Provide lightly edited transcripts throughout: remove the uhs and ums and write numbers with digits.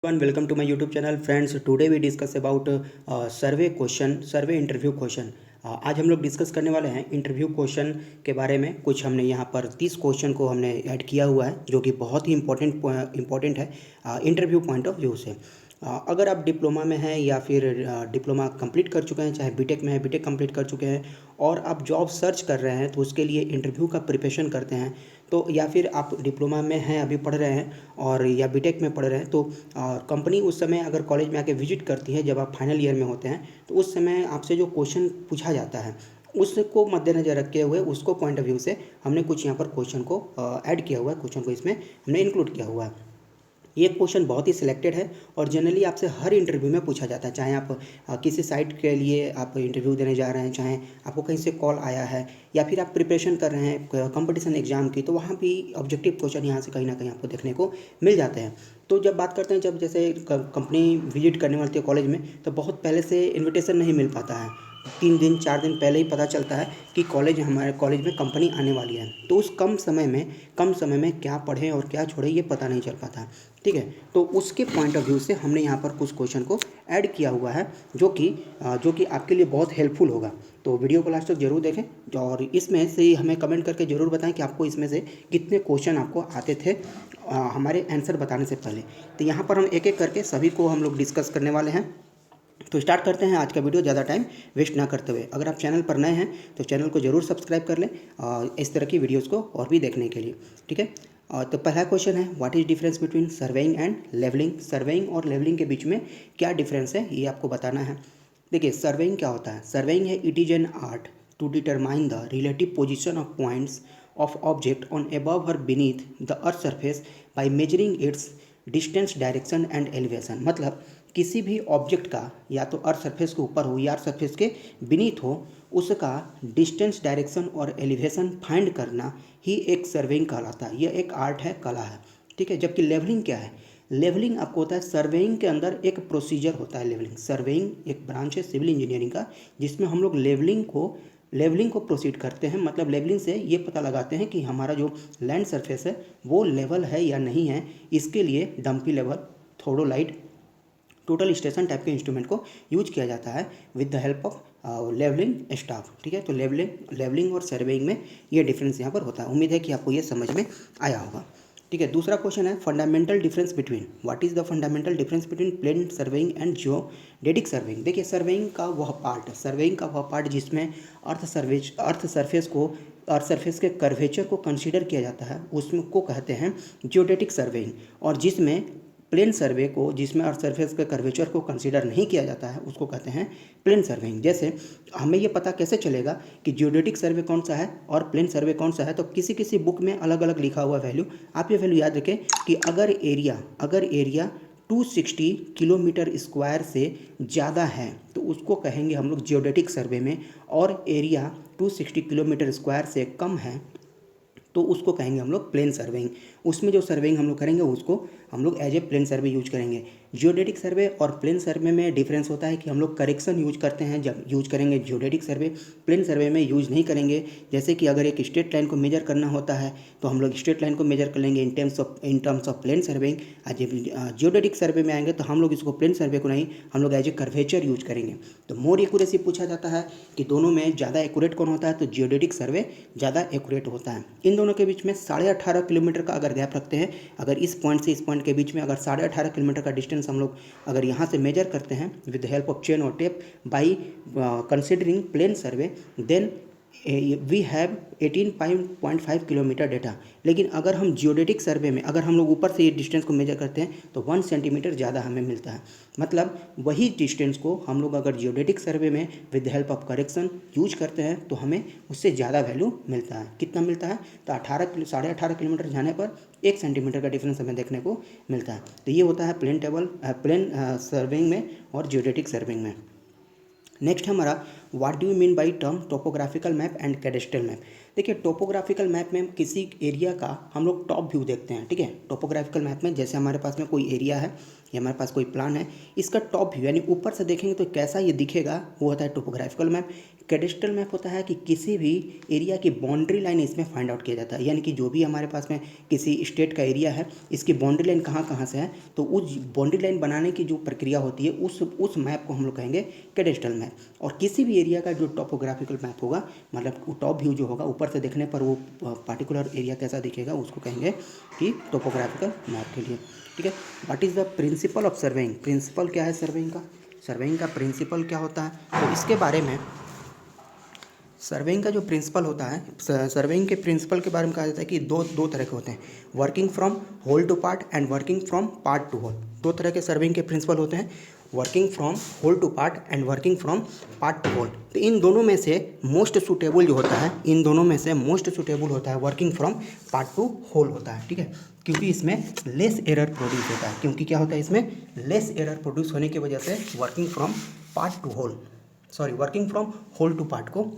everyone, welcome to my YouTube channel. Friends, today we discuss about survey interview question. आज हम लोग discuss करने वाले हैं इंटरव्यू क्वेश्चन के बारे में. कुछ हमने यहाँ पर 30 क्वेश्चन को हमने ऐड किया हुआ है जो कि बहुत ही इम्पोर्टेंट है इंटरव्यू पॉइंट ऑफ व्यू से. अगर आप डिप्लोमा में हैं या फिर डिप्लोमा कंप्लीट कर चुके हैं, चाहे बीटेक में है, बीटेक कंप्लीट कर चुके हैं और आप जॉब सर्च कर रहे हैं तो उसके लिए इंटरव्यू का प्रिपरेशन करते हैं, तो या फिर आप डिप्लोमा में हैं, अभी पढ़ रहे हैं और या बीटेक में पढ़ रहे हैं, तो कंपनी उस समय अगर कॉलेज में आके विजिट करती है जब आप फाइनल ईयर में होते हैं, तो उस समय आपसे जो क्वेश्चन पूछा जाता है उसको मद्देनज़र रखे हुए उसको पॉइंट ऑफ व्यू से हमने कुछ यहाँ पर क्वेश्चन को ऐड किया हुआ है. क्वेश्चन को इसमें हमने इंक्लूड किया हुआ है. ये क्वेश्चन बहुत ही सिलेक्टेड है और जनरली आपसे हर इंटरव्यू में पूछा जाता है. चाहे आप किसी साइट के लिए आप इंटरव्यू देने जा रहे हैं, चाहे आपको कहीं से कॉल आया है या फिर आप प्रिपरेशन कर रहे हैं कंपटीशन एग्जाम की, तो वहाँ भी ऑब्जेक्टिव क्वेश्चन यहाँ से कहीं ना कहीं आपको देखने को मिल जाते हैं. तो जब बात करते हैं, जब जैसे कंपनी विजिट करने वाली है कॉलेज में, तो बहुत पहले से इन्विटेशन नहीं मिल पाता है. 3 दिन 4 दिन पहले ही पता चलता है कि हमारे कॉलेज में कंपनी आने वाली है. तो उस कम समय में क्या पढ़ें और क्या छोड़ें ये पता नहीं चल पाता. ठीक है, तो उसके पॉइंट ऑफ व्यू से हमने यहाँ पर कुछ क्वेश्चन को ऐड किया हुआ है जो कि आपके लिए बहुत हेल्पफुल होगा. तो वीडियो को लास्ट तक जरूर देखें और इसमें से हमें कमेंट करके ज़रूर बताएं कि आपको इसमें से कितने क्वेश्चन आपको आते थे हमारे आंसर बताने से पहले. तो यहाँ पर हम एक एक करके सभी को हम लोग डिस्कस करने वाले हैं. तो स्टार्ट करते हैं आज का वीडियो ज़्यादा टाइम वेस्ट ना करते हुए. अगर आप चैनल पर नए हैं तो चैनल को ज़रूर सब्सक्राइब कर लें इस तरह की वीडियोस को और भी देखने के लिए. ठीक है, तो पहला क्वेश्चन है, what is difference between surveying and levelling. Surveying और लेवलिंग के बीच में क्या डिफरेंस है ये आपको बताना है. देखिए, सर्वेइंग क्या होता है. सर्वेइंग है, it is an art to determine the relative position of points of object on above or beneath the earth surface by measuring its distance, direction and elevation. मतलब किसी भी ऑब्जेक्ट का या तो अर्थ सरफेस के ऊपर हो या अर्थ सरफेस के बीनीथ हो, उसका डिस्टेंस, डायरेक्शन और एलिवेशन फाइंड करना ही एक सर्वेइंग कहलाता है. यह एक आर्ट है, कला है. ठीक है, जबकि लेवलिंग क्या है. लेवलिंग आपको होता है, सर्वेइंग के अंदर एक प्रोसीजर होता है. सर्वेइंग एक ब्रांच है सिविल इंजीनियरिंग का जिसमें हम लोग लेवलिंग को प्रोसीड करते हैं. मतलब लेवलिंग से ये पता लगाते हैं कि हमारा जो लैंड सरफेस है वो लेवल है या नहीं है. इसके लिए dumpy level, theodolite, total station type के इंस्ट्रूमेंट को यूज किया जाता है with the help of levelling staff. ठीक है, तो लेवलिंग और सर्वेइंग में ये डिफरेंस यहाँ पर होता है. उम्मीद है कि आपको ये समझ में आया होगा. ठीक है, दूसरा क्वेश्चन है, fundamental difference between. What is the fundamental difference between plane surveying and geodetic surveying. देखिए, सर्वेइंग का वह पार्ट जिसमें अर्थ सरफेस के कर्वेचर को कंसीडर किया जाता है, उसमें को कहते हैं जियोडेटिक सर्वेइंग. और जिसमें प्लेन सर्वे को, जिसमें अर्थ सरफेस के कर्वेचर को कंसीडर नहीं किया जाता है, उसको कहते हैं प्लेन सर्वेइंग. जैसे हमें ये पता कैसे चलेगा कि जियोडेटिक सर्वे कौन सा है और प्लेन सर्वे कौन सा है, तो किसी बुक में अलग अलग लिखा हुआ वैल्यू. आप ये वैल्यू याद रखें कि अगर एरिया 260 किलोमीटर स्क्वायर से ज़्यादा है तो उसको कहेंगे हम लोग जियोडेटिक सर्वे में, और एरिया 260 किलोमीटर स्क्वायर से कम है तो उसको कहेंगे हम लोग प्लेन सर्वेइंग. उसमें जो सर्वेइंग हम लोग करेंगे उसको हम लोग as a plane survey use करेंगे. जियोडेटिक सर्वे और प्लेन सर्वे में डिफरेंस होता है कि हम लोग करेक्शन यूज करते हैं जब यूज करेंगे जियोडेटिक सर्वे, प्लेन सर्वे में यूज नहीं करेंगे. जैसे कि अगर एक स्ट्रेट लाइन को मेजर करना होता है तो हम लोग स्ट्रेट लाइन को मेजर कर लेंगे in terms of plane surveying. Geodetic survey में आएंगे तो हम लोग इसको प्लेन सर्वे को नहीं, हम लोग एज ए कर्वेचर यूज करेंगे. तो मोर एक्यूरेसी पूछा जाता है कि दोनों में ज़्यादा एक्यूरेट कौन होता है, तो जियोडेटिक सर्वे ज़्यादा एक्यूरेट होता है. इन दोनों के बीच में 18.5 किलोमीटर का अगर गैप रखते हैं, अगर इस पॉइंट से इस पॉइंट के बीच में अगर 18.5 किलोमीटर का डिस्टेंस हम लोग अगर यहाँ से मेजर करते हैं with the help of chain और tape by considering plane survey, then we have 18.5 kilometre data. लेकिन अगर हम जियोडेटिक सर्वे में अगर हम लोग ऊपर से ये डिस्टेंस को मेजर करते हैं तो 1 सेंटीमीटर ज़्यादा हमें मिलता है. मतलब वही डिस्टेंस को हम लोग अगर जियोडेटिक सर्वे में with the help of correction use करते हैं तो हमें उससे ज़्यादा वैल्यू मिलता है. कितना मिलता है, तो 18 किलोमीटर जाने पर 1 सेंटीमीटर का डिफरेंस हमें देखने को मिलता है. तो ये होता है प्लेन सर्वेइंग में और जियोडेटिक सर्वेइंग में. नेक्स्ट है हमारा, what do you mean by term topographical map and cadastral map. देखिए टोपोग्राफिकल मैप में किसी एरिया का हम लोग टॉप व्यू देखते हैं, ठीक है। टोपोग्राफिकल मैप में जैसे हमारे पास में कोई एरिया है या हमारे पास कोई प्लान है, इसका टॉप व्यू यानी ऊपर से देखेंगे तो कैसा ये दिखेगा, वो होता है टोपोग्राफिकल मैप। कैडेस्ट्रल मैप होता है कि किसी भी एरिया की बाउंड्री लाइन इसमें फाइंड आउट किया जाता है, यानी कि जो भी हमारे पास में किसी स्टेट का एरिया है, इसकी बाउंड्री लाइन कहाँ कहाँ से है, तो उस बाउंड्री लाइन बनाने की जो प्रक्रिया होती है उस मैप को हम लोग कहेंगे कैडेस्ट्रल मैप। और किसी भी एरिया का जो टोपोग्राफिकल मैप होगा, मतलब टॉप व्यू जो होगा ऊपर से देखने पर वो पार्टिकुलर एरिया कैसा दिखेगा, उसको कहेंगे कि टोपोग्राफिकल मैप के लिए, ठीक है। What is the principle of surveying, principle क्या है सर्वेइंग का, सर्वेइंग का प्रिंसिपल क्या होता है, तो इसके बारे में सर्वेइंग का जो प्रिंसिपल होता है, सर्वेइंग के प्रिंसिपल के बारे में कहा जाता है कि दो तरह के होते हैं, working from whole to part and working from part to whole. दो तरह के सर्वेइंग के प्रिंसिपल होते हैं, working from whole to part and working from part to whole. तो इन दोनों में से मोस्ट सूटेबल जो होता है, इन दोनों में से मोस्ट सूटेबल होता है working from part to whole होता है, ठीक है, क्योंकि इसमें लेस एरर प्रोड्यूस होता है। क्योंकि क्या होता है इसमें लेस एरर प्रोड्यूस होने की वजह से working from part to whole, sorry working from whole to part को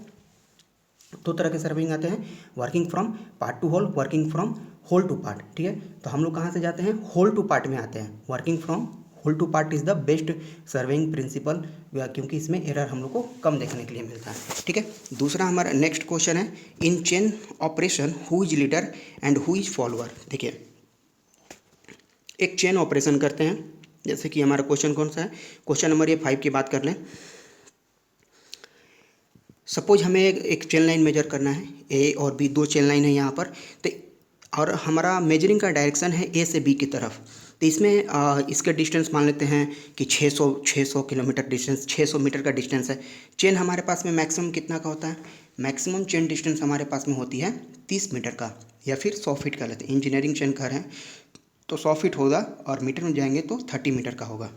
दो तरह के सर्वेइंग आते हैं, working from part to whole, working from whole to part, ठीक है। तो हम लोग कहाँ से जाते हैं, होल टू पार्ट में आते हैं। Working from whole to part is the best surveying principle, क्योंकि इसमें एरर हम लोग को कम देखने के लिए मिलता है, ठीक है। दूसरा हमारा नेक्स्ट क्वेश्चन है, in chain operation who is leader and who is follower. देखिए एक चेन ऑपरेशन करते हैं, जैसे कि हमारा क्वेश्चन कौन सा है, क्वेश्चन नंबर ये 5 की बात कर लें। सपोज हमें एक चेन लाइन मेजर करना है, ए और बी दो चेन लाइन है यहाँ पर, तो और हमारा मेजरिंग का डायरेक्शन है ए से बी की तरफ। तो इसमें इसका डिस्टेंस मान लेते हैं कि 600 किलोमीटर डिस्टेंस, 600 मीटर का डिस्टेंस है। चेन हमारे पास में मैक्सिमम कितना का होता है, मैक्सिमम चेन डिस्टेंस हमारे पास में होती है 30 मीटर का, या फिर 100 फीट का लेते हैं। इंजीनियरिंग चेन कर रहे हैं तो 100 फीट होगा, और मीटर में जाएंगे तो 30 मीटर का होगा।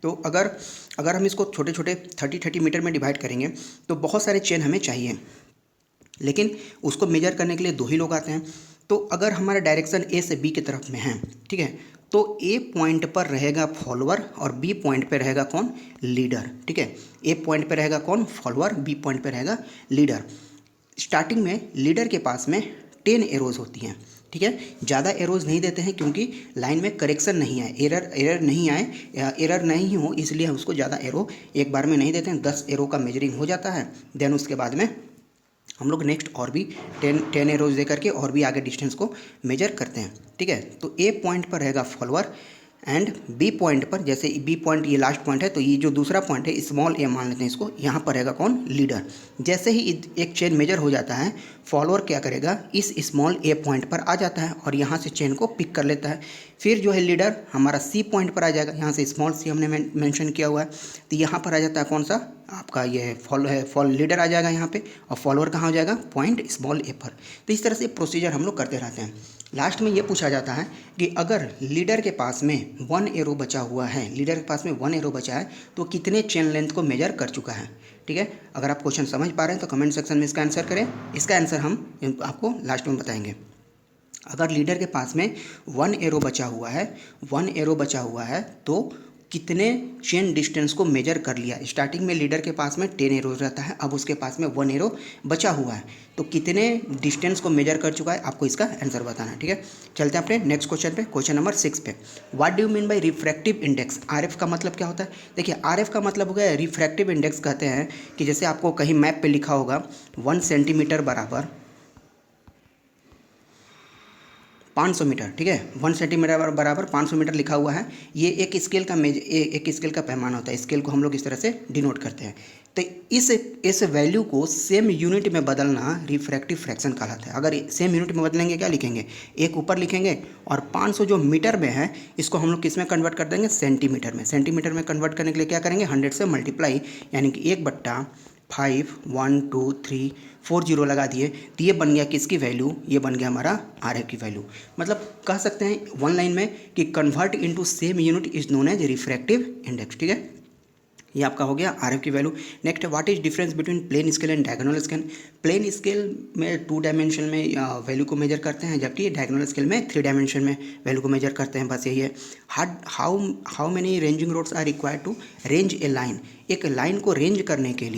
तो अगर हम इसको छोटे छोटे 30 मीटर में डिवाइड करेंगे तो बहुत सारे चेन हमें चाहिए, लेकिन उसको मेजर करने के लिए दो ही लोग आते हैं। तो अगर हमारा डायरेक्शन ए से बी की तरफ में है, ठीक है, तो ए पॉइंट पर रहेगा फॉलोअर और बी पॉइंट पर रहेगा कौन, लीडर, ठीक है। ए पॉइंट पर रहेगा कौन, फॉलोअर, बी पॉइंट पर रहेगा लीडर। स्टार्टिंग में लीडर के पास में 10 एरोज होती हैं, ठीक है। ज़्यादा एरोज नहीं देते हैं क्योंकि लाइन में करेक्शन नहीं आए, एरर नहीं आए, एरर नहीं हो, इसलिए हम उसको ज़्यादा एरो एक बार में नहीं देते हैं। 10 एरो का मेजरिंग हो जाता है, देन उसके बाद में हम लोग नेक्स्ट और भी 10 एरोज दे करके और भी आगे डिस्टेंस को मेजर करते हैं, ठीक है। तो ए पॉइंट पर रहेगा फॉलोअर एंड बी पॉइंट पर, जैसे बी पॉइंट ये लास्ट पॉइंट है, तो ये जो दूसरा पॉइंट है स्मॉल ए मान लेते हैं इसको, यहाँ पर रहेगा कौन, लीडर। जैसे ही एक चेन मेजर हो जाता है, फॉलोअर क्या करेगा, इस स्मॉल ए पॉइंट पर आ जाता है और यहाँ से चेन को पिक कर लेता है। फिर जो है लीडर हमारा सी पॉइंट पर आ जाएगा, यहाँ से स्मॉल सी हमने मेंशन किया हुआ है, तो यहाँ पर आ जाता है कौन सा, आपका ये फॉलो लीडर आ जाएगा यहाँ पे, और फॉलोअर कहाँ हो जाएगा, पॉइंट स्मॉल ए पर। तो इस तरह से प्रोसीजर हम लोग करते रहते हैं। लास्ट में ये पूछा जाता है कि अगर लीडर के पास में 1 एरो बचा हुआ है, लीडर के पास में 1 एरो बचा है, तो कितने चेन लेंथ को मेजर कर चुका है, ठीक है। अगर आप क्वेश्चन समझ पा रहे हैं तो कमेंट सेक्शन में इसका आंसर करें, इसका आंसर हम आपको लास्ट में बताएंगे। अगर लीडर के पास में 1 एरो बचा हुआ है, 1 एरो बचा हुआ है, तो कितने चेन डिस्टेंस को मेजर कर लिया। स्टार्टिंग में लीडर के पास में 10 एरो रहता है, अब उसके पास में 1 एरो बचा हुआ है, तो कितने डिस्टेंस को मेजर कर चुका है, आपको इसका आंसर बताना है, ठीक है। चलते हैं अपने नेक्स्ट क्वेश्चन पे, क्वेश्चन नंबर 6 पे। What do you mean bye refractive index. RF का मतलब क्या होता है, देखिए आरएफ का मतलब हो गया रिफ्रैक्टिव इंडेक्स। कहते हैं कि जैसे आपको कहीं मैप पे लिखा होगा 1 सेंटीमीटर बराबर 500 मीटर, ठीक है, 1 सेंटीमीटर बराबर 500 मीटर लिखा हुआ है। ये एक स्केल का एक स्केल का पैमाना होता है, स्केल को हम लोग इस तरह से डिनोट करते हैं। तो इस वैल्यू को सेम यूनिट में बदलना रिफ्रैक्टिव फ्रैक्शन कहलाता है। अगर सेम यूनिट में बदलेंगे क्या लिखेंगे, एक ऊपर लिखेंगे, और 500 जो मीटर में है इसको हम लोग किस में कन्वर्ट कर देंगे, सेंटीमीटर में। सेंटीमीटर में कन्वर्ट करने के लिए क्या करेंगे, 100 से मल्टीप्लाई, यानी कि 1/5 1 2 3 4 0 लगा दिए, तो ये बन गया किसकी वैल्यू, ये बन गया हमारा आर की वैल्यू। मतलब कह सकते हैं वन लाइन में कि convert into same unit is known as refractive index, ठीक है। ये आपका हो गया RF की वैल्यू। नेक्स्ट है what is difference between plain scale and diagonal scale. Plain scale में 2 डायमेंशन में वैल्यू को मेजर करते हैं, जबकि डायगोनल स्केल में 3 डायमेंशन में वैल्यू को मेजर करते हैं। बस यही है। How many ranging rods are required to range a line. एक लाइन को रेंज करने के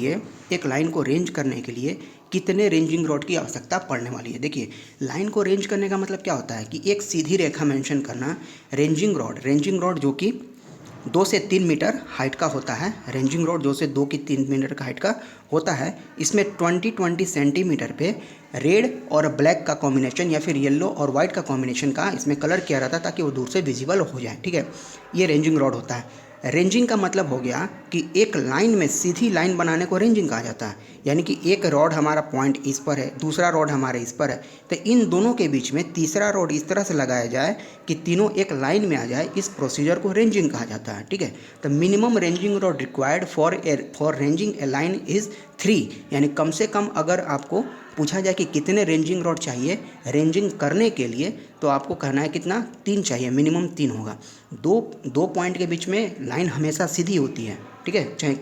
लिए कितने रेंजिंग रॉड की आवश्यकता पड़ने वाली है। देखिए, लाइन को रेंज करने का मतलब क्या होता है कि एक सीधी रेखा मेंशन करना। रेंजिंग रॉड जो कि 2 से 3 मीटर हाइट का होता है। रेंजिंग रॉड 2 से 3 मीटर का हाइट का होता है। इसमें 20 सेंटीमीटर पे रेड और ब्लैक का कॉम्बिनेशन या फिर येलो और वाइट का कॉम्बिनेशन का इसमें कलर किया रहता है ताकि वो दूर से विजिबल हो जाए। ठीक है, ये रेंजिंग रॉड होता है। रेंजिंग का मतलब हो गया कि एक लाइन में सीधी लाइन बनाने को रेंजिंग कहा जाता है। यानी कि एक रॉड हमारा पॉइंट इस पर है, दूसरा रॉड हमारे इस पर है, तो इन दोनों के बीच में तीसरा रॉड इस तरह से लगाया जाए कि तीनों एक लाइन में आ जाए। इस प्रोसीजर को रेंजिंग कहा जाता है। ठीक है, तो minimum ranging rod required for ranging A line is 3। यानी कम से कम अगर आपको पूछा जाए कि कितने रेंजिंग रॉड चाहिए रेंजिंग करने के लिए, तो आपको कहना है कितना, 3 चाहिए, मिनिमम 3 होगा। दो पॉइंट के बीच में लाइन हमेशा सीधी होती है। ठीक है, चाहे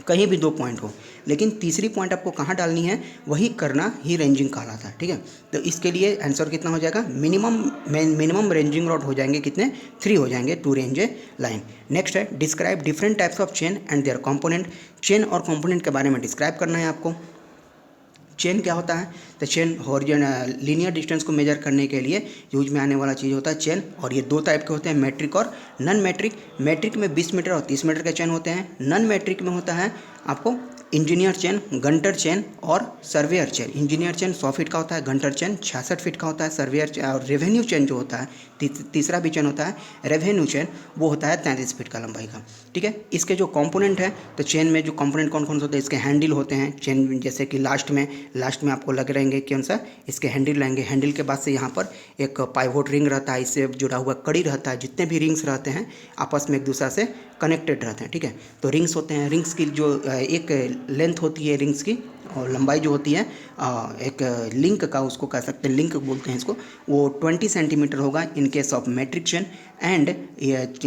कहीं भी 2 पॉइंट हो, लेकिन तीसरी पॉइंट आपको कहाँ डालनी है वही करना ही रेंजिंग कहलाता है। ठीक है, तो इसके लिए आंसर कितना हो जाएगा, मिनिमम रेंजिंग रॉड हो जाएंगे कितने, 3 हो जाएंगे to range a line. Next है describe different types of chain and their component. Chain और कंपोनेंट के बारे में डिस्क्राइब करना है आपको। चेन क्या होता है, तो चेन लीनियर डिस्टेंस को मेजर करने के लिए यूज में आने वाला चीज़ होता है चेन। और ये 2 टाइप के होते हैं, मैट्रिक और नॉन मैट्रिक। मैट्रिक में 20 मीटर और 30 मीटर के चेन होते हैं। नॉन मैट्रिक में होता है आपको इंजीनियर चेन, गंटर चेन और surveyor chain. Engineer chain 100 feet का होता है, गंटर चेन 66 फीट का होता है, सर्वेयर और रेवेन्यू चेन जो होता है, तीसरा भी चेन होता है रेवेन्यू चेन, वो होता है 33 फीट का लंबाई का। ठीक है, इसके जो कंपोनेंट है, तो चेन में जो कंपोनेंट कौन कौन से होते हैं, इसके हैंडल होते हैं चेन, जैसे कि लास्ट में आपको लग रहेंगे कौन सा, इसके हैंडल रहेंगे। हैंडल के बाद से यहाँ पर एक पाइवोट रिंग रहता है, इससे जुड़ा हुआ कड़ी रहता है। जितने भी रिंग्स रहते हैं आपस में एक दूसरे से कनेक्टेड रहते हैं। ठीक है, तो रिंग्स होते हैं। रिंग्स की जो एक लेंथ होती है रिंग्स की, और लंबाई जो होती है एक लिंक का, उसको कह सकते हैं लिंक बोलते हैं इसको, वो 20 सेंटीमीटर होगा in case of metric chain. And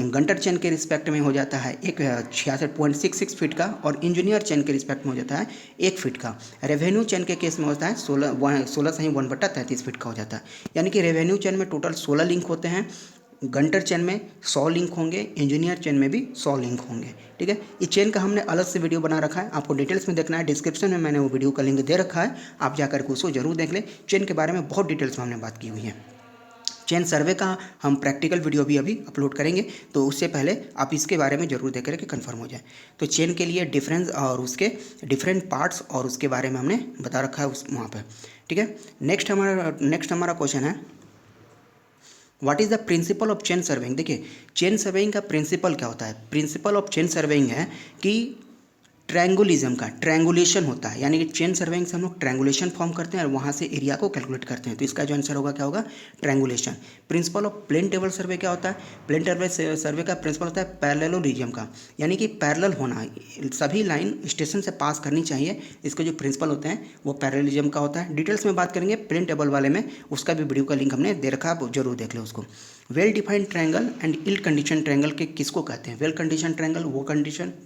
Gunter chain के रिस्पेक्ट में हो जाता है एक 66.66 फीट का, और इंजीनियर चेन के रिस्पेक्ट में हो जाता है 1 फीट का। रेवेन्यू चेन के केस में होता है 16 से ही 1/33 फीट का हो जाता है। यानी कि रेवेन्यू चेन में टोटल 16 लिंक होते हैं, गंटर चेन में 100 लिंक होंगे, इंजीनियर चेन में भी 100 लिंक होंगे। ठीक है, इस चेन का हमने अलग से वीडियो बना रखा है, आपको डिटेल्स में देखना है, डिस्क्रिप्शन में मैंने वो वीडियो का लिंक दे रखा है, आप जाकर के उसको जरूर देख लें। चेन के बारे में बहुत डिटेल्स में हमने बात की हुई है। चेन सर्वे का हम प्रैक्टिकल वीडियो भी अभी अपलोड करेंगे, तो उससे पहले आप इसके बारे में जरूर देख करके कंफर्म हो जाए। तो चेन के लिए डिफरेंस और उसके डिफरेंट पार्ट्स और उसके बारे में हमने बता रखा है उस वहाँ पर। ठीक है, नेक्स्ट हमारा क्वेश्चन है what is the principle of chain surveying. देखिए, चेन सर्वेइंग का प्रिंसिपल क्या होता है। प्रिंसिपल ऑफ चेन सर्वेइंग है कि ट्रैंगुलिज्म का ट्रैंगुलेशन होता है। यानी कि चेन सर्वेइंग से हम लोग ट्रैंगुलेशन फॉर्म करते हैं और वहाँ से एरिया को कैलकुलेट करते हैं। तो इसका जो आंसर होगा क्या होगा, triangulation. Principle of plane table survey क्या होता है। प्लेन टेबल सर्वे का प्रिंसिपल होता है पैरेललोरिज्म का, यानी कि पैरेलल होना, सभी लाइन स्टेशन से पास करनी चाहिए। इसके जो प्रिंसिपल होते हैं वो पैरेललिज्म का होता है। डिटेल्स में बात करेंगे प्लेन टेबल वाले में, उसका भी वीडियो का लिंक हमने दे रखा है, आप जरूर देख लो उसको। Well defined triangle and ill condition triangle के किसको कहते हैं। वेल कंडीशन ट्रायंगल वो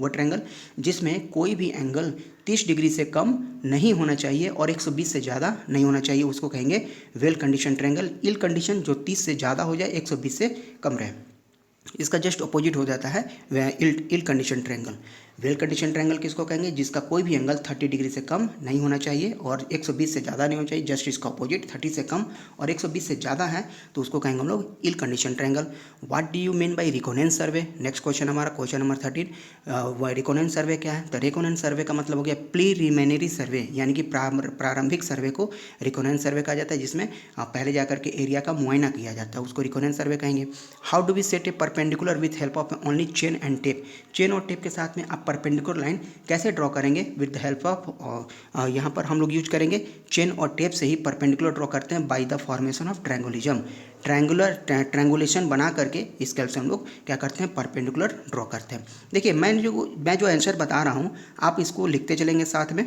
ट्रायंगल जिसमें कोई भी एंगल 30 डिग्री से कम नहीं होना चाहिए और 120 से ज़्यादा नहीं होना चाहिए, उसको कहेंगे वेल कंडीशन ट्रायंगल। इल कंडीशन जो 30 से ज़्यादा हो जाए, 120 से कम रहे, इसका जस्ट अपोजिट हो जाता है वह ill condition triangle. Well condition triangle किसको कहेंगे, जिसका कोई भी एंगल 30 डिग्री से कम नहीं होना चाहिए और 120 से ज़्यादा नहीं होना चाहिए, जस्ट इसका अपोजिट 30 से कम और 120 से ज़्यादा है तो उसको कहेंगे हम लोग ill condition triangle. What do you mean by reconnaissance survey. Next question हमारा क्वेश्चन नंबर 13, रिकोनेंस सर्वे क्या है। तो रिकोनेंस सर्वे का मतलब हो गया प्रीलिमिनरी सर्वे, यानी कि प्रारंभिक सर्वे को रिकोनेंस सर्वे कहा जाता है, जिसमें पहले जाकर के एरिया का मुआयना किया जाता है, उसको रिकोनेंस सर्वे कहेंगे। How do we set a perpendicular with help of only chain and tape. Chain और टेप के साथ में आप परपेंडिकुलर लाइन कैसे ड्रॉ करेंगे, विद द हेल्प ऑफ यहाँ पर हम लोग यूज करेंगे चेन और टेप से ही परपेंडिकुलर ड्रॉ करते हैं by the formation of triangulism. Triangulation बना करके इसके हेल्प से हम लोग क्या करते हैं, परपेंडिकुलर ड्रॉ करते हैं। देखिए मैं जो आंसर बता रहा हूँ आप इसको लिखते चलेंगे साथ में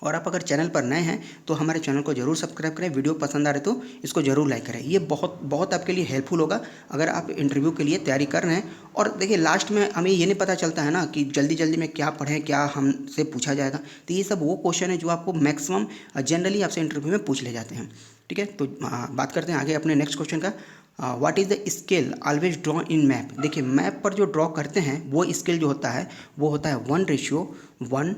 और आप अगर चैनल पर नए हैं तो हमारे चैनल को जरूर सब्सक्राइब करें, वीडियो पसंद आ रहे तो इसको जरूर लाइक करें। ये बहुत बहुत आपके लिए हेल्पफुल होगा अगर आप इंटरव्यू के लिए तैयारी कर रहे हैं। और देखिए लास्ट में हमें ये नहीं पता चलता है ना कि जल्दी जल्दी में क्या पढ़ें, क्या हमसे पूछा जाएगा। तो ये सब वो क्वेश्चन है जो आपको मैक्सिमम जनरली आपसे इंटरव्यू में पूछ ले जाते हैं। ठीक है, तो बात करते हैं आगे अपने नेक्स्ट क्वेश्चन का। What is the scale always draw in map. देखिए मैप पर जो ड्रॉ करते हैं वो स्केल जो होता है वो होता है 1:1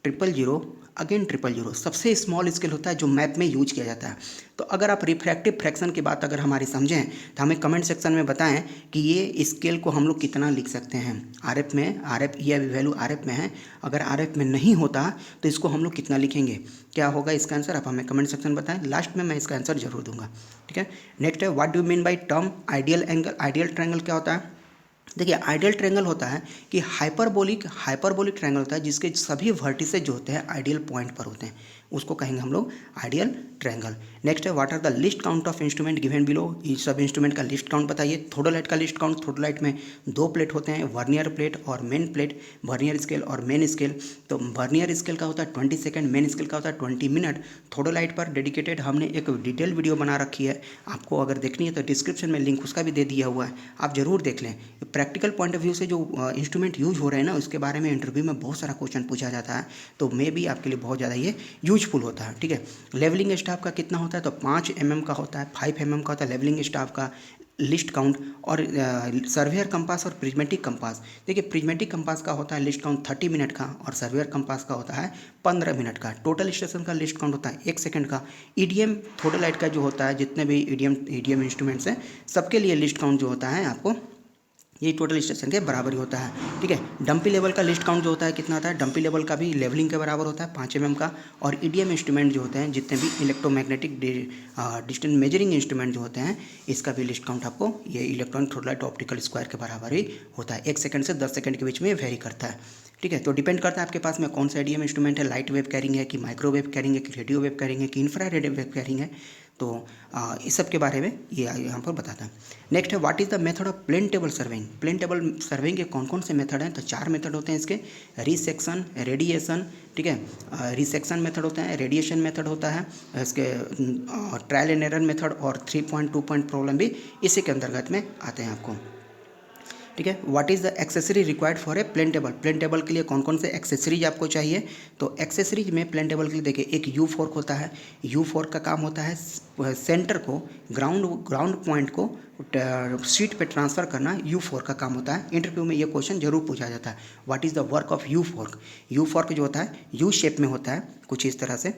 000 अगेन 000। सबसे स्मॉल स्केल होता है जो मैप में यूज किया जाता है। तो अगर आप रिफ्रैक्टिव फ्रैक्शन की बात अगर हमारी समझें तो हमें कमेंट सेक्शन में बताएं कि ये स्केल को हम लोग कितना लिख सकते हैं आरएफ में। आरएफ ये वैल्यू आरएफ में है, अगर आरएफ में नहीं होता तो इसको हम लोग कितना लिखेंगे, क्या होगा इसका आंसर, आप हमें कमेंट सेक्शन में बताएं। लास्ट में मैं इसका आंसर जरूर दूंगा। ठीक है, नेक्स्ट है what do mean by term ideal angle. Ideal triangle क्या होता है। देखिए आइडियल ट्रायंगल होता है कि हाइपरबोलिक ट्रायंगल होता है जिसके सभी वर्टिसेज जो होते हैं आइडियल पॉइंट पर होते हैं, उसको कहेंगे हम लोग आइडियल ट्रायंगल। नेक्स्ट है what are the least count of instrument given below. ये सब इंस्ट्रूमेंट का लिस्ट काउंट बताइए। थोडोलाइट का लिस्ट काउंट, थोडोलाइट में 2 प्लेट होते हैं, वर्नियर प्लेट और मेन प्लेट, वर्नियर स्केल और मेन स्केल। तो वर्नियर स्केल का होता है 20 सेकेंड, मेन स्केल का होता है 20 मिनट। थोडोलाइट पर डेडिकेटेड हमने एक डिटेल वीडियो बना रखी है, आपको अगर देखनी है तो डिस्क्रिप्शन में लिंक उसका भी दे दिया हुआ है, आप जरूर देख लें। प्रैक्टिकल पॉइंट ऑफ व्यू से जो इंस्ट्रूमेंट यूज हो रहे हैं ना उसके बारे में इंटरव्यू में बहुत सारा क्वेश्चन पूछा जाता है, तो मे भी आपके लिए बहुत ज़्यादा ये यूजफुल होता है। ठीक है, लेवलिंग स्टाफ का कितना होता है तो 5 mm का होता है, 5 mm का होता है लेवलिंग स्टाफ का लिस्ट काउंट। और सर्वेयर कंपास और प्रिज्मेटिक कंपास, देखिए प्रिज्मेटिक कंपास का होता है लिस्ट काउंट 30 मिनट का और सर्वेयर कंपास का होता है 15 मिनट का। टोटल स्टेशन का लिस्ट काउंट होता है 1 सेकंड का। ईडीएम थोडोलाइट का जो होता है, जितने भी ईडीएम इंस्ट्रूमेंट्स हैं सबके लिए लिस्ट काउंट जो होता है आपको ये टोटल स्टेशन के बराबर ही होता है। ठीक है, डंपी लेवल का लिस्ट काउंट जो होता है कितना होता है, डंपी लेवल का भी लेवलिंग के बराबर होता है 5 mm का। और ईडीएम इंस्ट्रूमेंट जो होते हैं जितने भी इलेक्ट्रोमैग्नेटिक डिस्टेंस मेजरिंग इंस्ट्रूमेंट जो होते हैं इसका भी लिस्ट काउंट आपको ये इलेक्ट्रॉनिक थोडोलाइट ऑप्टिकल स्क्वायर के बराबर ही होता है। 1 सेकंड से 10 सेकंड के बीच में वेरी करता है। ठीक है, तो डिपेंड करता है आपके पास में कौन सा ईडीएम इंस्ट्रूमेंट है, लाइट वेव कैरिंग है कि माइक्रोवेव कैरिंग है कि रेडियो वेव कैरिंग है कि इंफ्रारेड वेव कैरिंग है। तो इस सब के बारे में ये यहाँ पर बताता है। नेक्स्ट है what is the method of plane table surveying. Plane table surveying के कौन कौन से मेथड हैं तो 4 मेथड होते हैं इसके, रिसेक्शन, रेडिएशन, ठीक है, रिसेक्शन मेथड होता है, रेडिएशन मेथड होता है, इसके ट्रायल एंड एरर मेथड और 3.2 पॉइंट प्रॉब्लम भी इसी के अंतर्गत में आते हैं आपको। ठीक है, what is the accessory required for a plane table. Plane table के लिए कौन कौन से एक्सेसरीज आपको चाहिए तो एक्सेसरीज में प्लेन टेबल के लिए देखिए एक यू फोर्क होता है। यू फोर्क का काम होता है सेंटर को ग्राउंड पॉइंट को शीट पे ट्रांसफ़र करना, यू फोर्क का काम होता है। इंटरव्यू में ये क्वेश्चन जरूर पूछा जाता है, what is the work of you fork. You fork जो होता है यू शेप में होता है, कुछ इस तरह से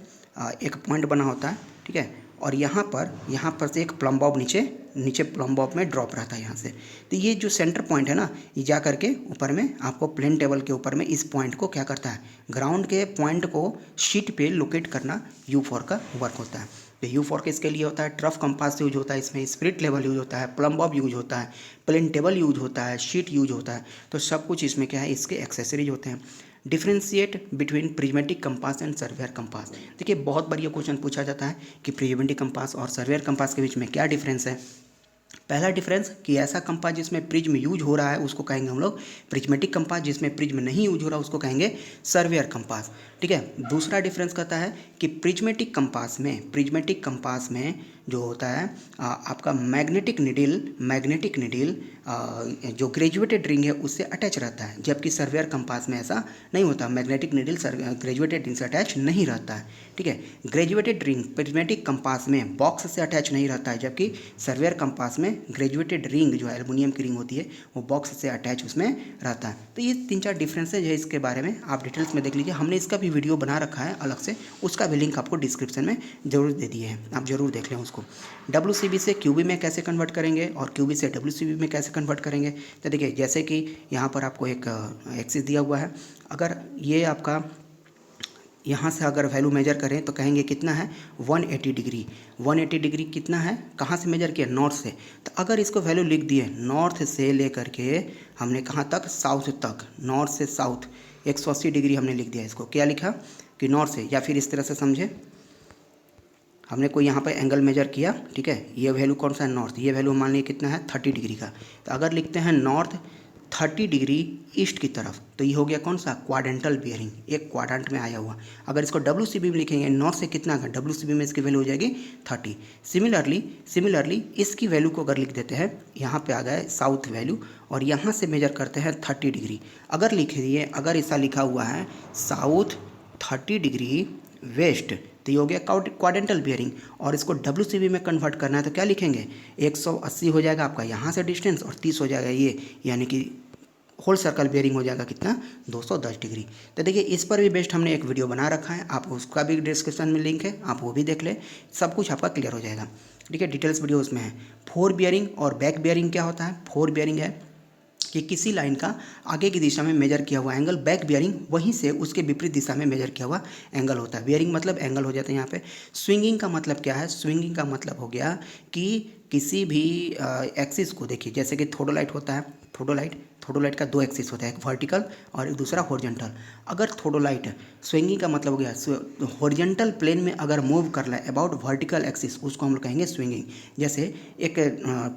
एक पॉइंट बना होता है। ठीक है, और यहाँ पर से एक प्लम बॉब नीचे प्लम बॉब में ड्रॉप रहता है यहाँ से। तो ये जो सेंटर पॉइंट है ना ये जा करके ऊपर में आपको प्लेन टेबल के ऊपर में इस पॉइंट को क्या करता है, ग्राउंड के पॉइंट को शीट पे लोकेट करना यू फोर्क का वर्क होता है। तो यू फोर्क इसके लिए होता है, ट्रफ कंपास यूज होता है, इसमें स्पिरिट लेवल यूज होता है, प्लम बॉब यूज होता है, प्लेन टेबल यूज होता है, शीट यूज होता है। तो सब कुछ इसमें क्या है, इसके एक्सेसरीज होते हैं। Differentiate between prismatic compass and surveyor compass. देखिए बहुत बार ये क्वेश्चन पूछा जाता है कि प्रिज्मेटिक कंपास और सर्वेयर कंपास के बीच में क्या डिफरेंस है। पहला डिफरेंस कि ऐसा कंपास जिसमें प्रिज्म यूज हो रहा है उसको कहेंगे हम लोग प्रिज्मेटिक कंपास, जिसमें प्रिज्म नहीं यूज हो रहा उसको कहेंगे सर्वेयर कंपास। ठीक है, दूसरा डिफरेंस कहता है कि प्रिज्मेटिक कंपास में जो होता है आपका मैग्नेटिक निडिल जो ग्रेजुएटेड रिंग है उससे अटैच रहता है, जबकि सर्वेयर कंपास में ऐसा नहीं होता, मैग्नेटिक निडिल ग्रेजुएटेड रिंग से अटैच नहीं रहता है। ठीक है, ग्रेजुएटेड रिंग प्रिज्मेटिक कंपास में बॉक्स से अटैच नहीं रहता है, जबकि सर्वेयर कंपास में ग्रेजुएटेड रिंग जो एल्युमिनियम की रिंग होती है वो बॉक्स से अटैच उसमें रहता है। तो ये 3-4 डिफरेंसेज है, इसके बारे में आप डिटेल्स में देख लीजिए। हमने इसका भी वीडियो बना रखा है अलग से, उसका भी लिंक आपको डिस्क्रिप्शन में जरूर दे दिए हैं, आप जरूर देख लें उसको। WCB से QB में कैसे कन्वर्ट करेंगे और QB से WCB में कैसे कन्वर्ट करेंगे तो देखिए जैसे कि यहाँ पर आपको एक एक्सिस दिया हुआ है, अगर ये आपका यहाँ से अगर वैल्यू मेजर करें तो कहेंगे कितना है 180 डिग्री। 180 डिग्री कितना है, कहाँ से मेजर किया, नॉर्थ से। तो अगर इसको वैल्यू लिख दिए नॉर्थ से लेकर के हमने कहाँ तक, साउथ तक, नॉर्थ से साउथ 180 डिग्री हमने लिख दिया। इसको क्या लिखा कि नॉर्थ से, या फिर इस तरह से समझे हमने कोई यहाँ पर एंगल मेजर किया। ठीक है, ये वैल्यू कौन सा है, नॉर्थ, ये वैल्यू मान लीजिए कितना है 30 डिग्री का। तो अगर लिखते हैं नॉर्थ 30 डिग्री ईस्ट की तरफ, तो ये हो गया कौन सा, क्वाड्रेंटल बियरिंग, एक क्वाड्रेंट में आया हुआ। अगर इसको WCB में लिखेंगे, नॉर्थ से कितना का WCB में इसकी वैल्यू हो जाएगी 30। सिमिलरली इसकी वैल्यू को अगर लिख देते हैं, यहाँ पे आ गया साउथ वैल्यू, और यहाँ से मेजर करते हैं 30 डिग्री। अगर लिख दिए, अगर ऐसा लिखा हुआ है साउथ 30 डिग्री वेस्ट, तो ये हो गया क्वाड्रेंटल बियरिंग। और इसको WCB में कन्वर्ट करना है तो क्या लिखेंगे, 180 हो जाएगा आपका यहाँ से डिस्टेंस, और 30 हो जाएगा ये, यानी कि होल सर्कल बियरिंग हो जाएगा कितना, 210 डिग्री। तो देखिए इस पर भी बेस्ट हमने एक वीडियो बना रखा है, आप उसका भी डिस्क्रिप्शन में लिंक है, आप वो भी देख लें, सब कुछ आपका क्लियर हो जाएगा। ठीक है, डिटेल्स वीडियो उसमें है। फोर बियरिंग और बैक बियरिंग क्या होता है। फोर बियरिंग है कि किसी लाइन का आगे की दिशा में मेजर किया हुआ एंगल, बैक बियरिंग वहीं से उसके विपरीत दिशा में मेजर किया हुआ एंगल होता है। बियरिंग मतलब एंगल हो जाता है यहाँ पे। स्विंगिंग का मतलब क्या है, स्विंगिंग का मतलब हो गया कि किसी भी एक्सिस को, देखिए जैसे कि थोडोलाइट होता है, थोडोलाइट का दो एक्सिस होता है, एक वर्टिकल और एक दूसरा हॉरिजॉन्टल। अगर थोडोलाइट, स्विंगिंग का मतलब हो गया हॉरिजॉन्टल प्लेन में अगर मूव कर रहा है अबाउट वर्टिकल एक्सिस, उसको हम लोग कहेंगे स्विंगिंग। जैसे एक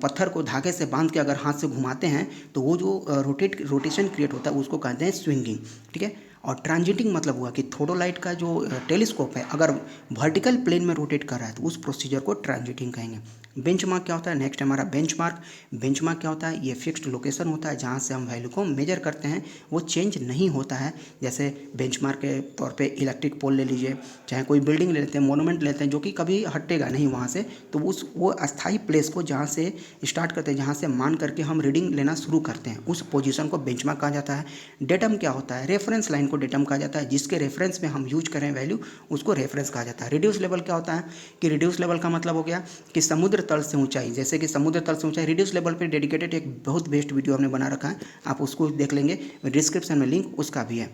पत्थर को धागे से बांध के अगर हाथ से घुमाते हैं तो वो जो रोटेशन क्रिएट होता है उसको कहते हैं स्विंगिंग। ठीक है, और ट्रांजिटिंग मतलब हुआ कि थोडोलाइट का जो टेलीस्कोप है अगर वर्टिकल प्लेन में रोटेट कर रहा है तो उस प्रोसीजर को ट्रांजिटिंग कहेंगे। बेंचमार्क क्या होता है, नेक्स्ट हमारा बेंचमार्क क्या होता है, ये फिक्स्ड लोकेशन होता है जहाँ से हम वैल्यू को मेजर करते हैं, वो चेंज नहीं होता है। जैसे बेंचमार्क के तौर पे इलेक्ट्रिक पोल ले लीजिए, चाहे कोई बिल्डिंग ले लेते हैं, मोनूमेंट लेते हैं, जो कि कभी हटेगा नहीं वहाँ से, तो वो अस्थायी प्लेस को जहाँ से स्टार्ट करते हैं, जहाँ से मान करके हम रीडिंग लेना शुरू करते हैं, उस पोजीशन को बेंचमार्क कहा जाता है। डेटम क्या होता है, रेफरेंस लाइन को डेटम कहा जाता है, जिसके रेफरेंस में हम यूज करें वैल्यू उसको रेफरेंस कहा जाता है। रिड्यूस लेवल क्या होता है कि रिड्यूस लेवल का मतलब हो गया कि समुद्र तल से ऊंचाई, जैसे कि समुद्र तल से ऊंचाई, रिड्यूस लेवल पे डेडिकेटेड एक बहुत बेस्ट वीडियो हमने बना रखा है, आप उसको देख लेंगे, डिस्क्रिप्शन में लिंक उसका भी है।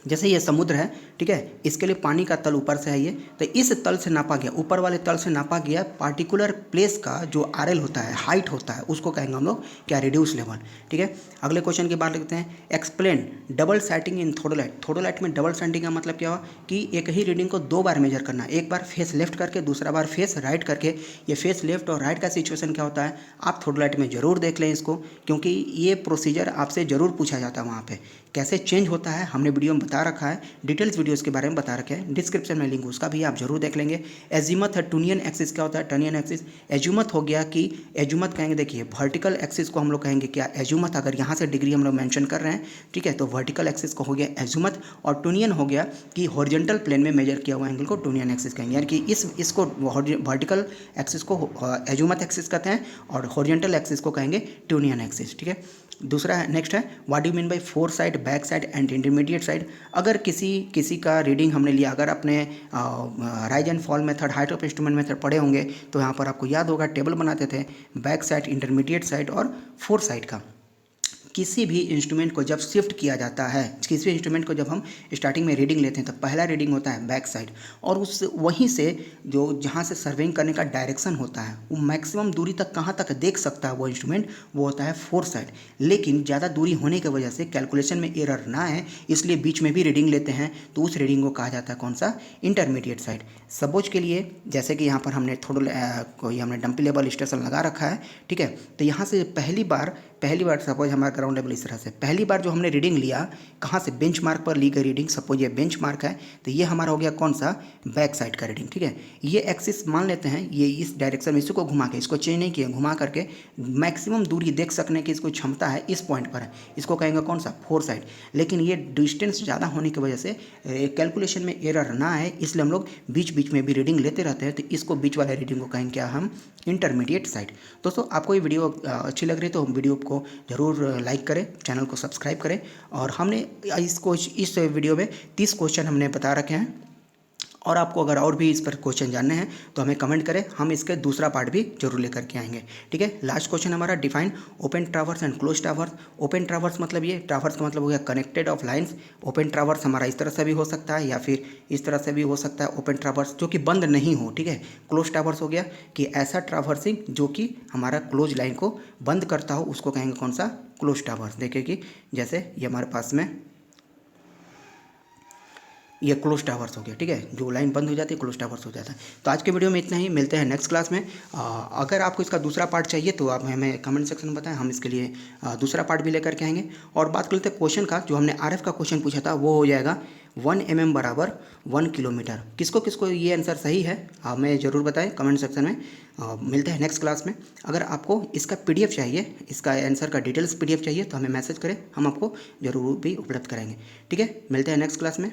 जैसे ये समुद्र है, ठीक है, इसके लिए पानी का तल ऊपर से है ये, तो इस तल से नापा गया, ऊपर वाले तल से नापा गया पार्टिकुलर प्लेस का जो RL होता है, हाइट होता है, उसको कहेंगे हम लोग क्या, रिड्यूस लेवल। ठीक है, अगले क्वेश्चन की बात लिखते हैं। एक्सप्लेन डबल साइटिंग इन थोडोलाइट। थोडोलाइट में डबल साइटिंग का मतलब क्या हुआ कि एक ही रीडिंग को दो बार मेजर करना, एक बार फेस लेफ्ट करके, दूसरा बार फेस राइट करके। ये फेस लेफ्ट और राइट का सिचुएशन क्या होता है, आप थोडोलाइट में ज़रूर देख लें इसको, क्योंकि ये प्रोसीजर आपसे ज़रूर पूछा जाता है वहाँ पे। कैसे चेंज होता है हमने वीडियो में बता रखा है, डिटेल्स वीडियोस के बारे में बता रखे हैं, डिस्क्रिप्शन में लिंक उसका भी आप जरूर देख लेंगे। एजीमथ है, टूनियन एक्सिस क्या होता है, टनियन एक्सिस। एजूमथ हो गया कि एजूमथ कहेंगे, देखिए वर्टिकल एक्सिस को हम लोग कहेंगे क्या, एजूमथ। अगर यहाँ से डिग्री हम लोग मेंशन कर रहे हैं, ठीक है, तो वर्टिकल एक्सिस को हो गया एजूमथ। और टूनियन हो गया कि हॉरिजॉन्टल प्लेन में मेजर किया हुआ एंगल को टूनियन एक्सिस कहेंगे, यानी कि इसको वर्टिकल एक्सिस को एजूमथ एक्सिस कहते हैं और हॉरिजॉन्टल एक्सिस को कहेंगे टूनियन एक्सिस। ठीक है, दूसरा है, नेक्स्ट है, what do mean by four side, back side and intermediate side. अगर किसी का रीडिंग हमने लिया, अगर आपने rise and fall method, height of instrument method पढ़े होंगे, तो यहाँ पर आपको याद होगा टेबल बनाते थे बैक साइड, इंटरमीडिएट साइड और फोर साइड का। किसी भी इंस्ट्रूमेंट को जब शिफ्ट किया जाता है, किसी भी इंस्ट्रूमेंट को जब हम स्टार्टिंग में रीडिंग लेते हैं, तो पहला रीडिंग होता है बैक साइड, और उस वहीं से जो जहाँ से सर्वेइंग करने का डायरेक्शन होता है, वो मैक्सिमम दूरी तक कहाँ तक देख सकता है वो इंस्ट्रूमेंट, वो होता है फोर साइड। लेकिन ज़्यादा दूरी होने की वजह से कैलकुलेशन में एरर ना है, इसलिए बीच में भी रीडिंग लेते हैं, तो उस रीडिंग को कहा जाता है कौन सा, इंटरमीडिएट साइड। सपोज के लिए जैसे कि यहाँ पर हमने कोई हमने डंपी लेवल स्टेशन लगा रखा है, ठीक है, तो यहाँ से पहली बार सपोज हमारा ग्राउंड लेवल इस तरह से, पहली बार जो हमने रीडिंग लिया कहाँ से, बेंचमार्क पर ली गई रीडिंग, सपोज ये बेंचमार्क है, तो ये हमारा हो गया कौन सा, बैक साइड का रीडिंग। ठीक है, ये एक्सिस मान लेते हैं, ये इस डायरेक्शन में, इसको घुमा के, इसको चेंज नहीं किया, घुमा करके मैक्सिमम दूरी देख सकने की इसको क्षमता है, इस पॉइंट पर है, इसको कहेंगे कौन सा, फोर साइड। लेकिन ये डिस्टेंस ज़्यादा होने की वजह से कैलकुलेशन में एरर ना है, इसलिए हम लोग बीच बीच में भी रीडिंग लेते रहते हैं, तो इसको बीच वाले रीडिंग को कहेंगे क्या, हम इंटरमीडिएट साइड। दोस्तों आपको ये वीडियो अच्छी लग रही है तो वीडियो को ज़रूर लाइक करें, चैनल को सब्सक्राइब करें। और हमने इस वीडियो में 30 क्वेश्चन हमने बता रखे हैं, और आपको अगर और भी इस पर क्वेश्चन जानने हैं तो हमें कमेंट करें, हम इसके दूसरा पार्ट भी जरूर लेकर के आएंगे। ठीक है, लास्ट क्वेश्चन हमारा, define open traverse and close traverse. Open traverse मतलब ये, ट्रावर्स का मतलब हो गया connected of lines. Open traverse हमारा इस तरह से भी हो सकता है या फिर इस तरह से भी हो सकता है, ओपन ट्रावर्स जो कि बंद नहीं हो। ठीक है, क्लोज ट्रावर्स हो गया कि ऐसा ट्रावर्सिंग जो कि हमारा क्लोज लाइन को बंद करता हो, उसको कहेंगे कौन सा, क्लोज ट्रावर्स। देखिए कि जैसे ये हमारे पास में ये क्लोज टावर्स हो गया, ठीक है, जो लाइन बंद हो जाती है क्लोज टावर्स हो जाता है। तो आज के वीडियो में इतना ही, मिलते हैं नेक्स्ट क्लास में। अगर आपको इसका दूसरा पार्ट चाहिए तो आप हमें कमेंट सेक्शन में बताएं, हम इसके लिए दूसरा पार्ट भी लेकर के आएंगे। और बात कर लेते हैं क्वेश्चन का, जो हमने RF का क्वेश्चन पूछा था वो हो जाएगा 1 mm बराबर 1 किलोमीटर। किसको किसको ये आंसर सही है हमें ज़रूर बताएं कमेंट सेक्शन में। मिलते हैं नेक्स्ट क्लास में। अगर आपको इसका PDF चाहिए, इसका आंसर का डिटेल्स PDF चाहिए तो हमें मैसेज करें, हम आपको ज़रूर भी उपलब्ध कराएंगे। ठीक है, मिलते हैं नेक्स्ट क्लास में।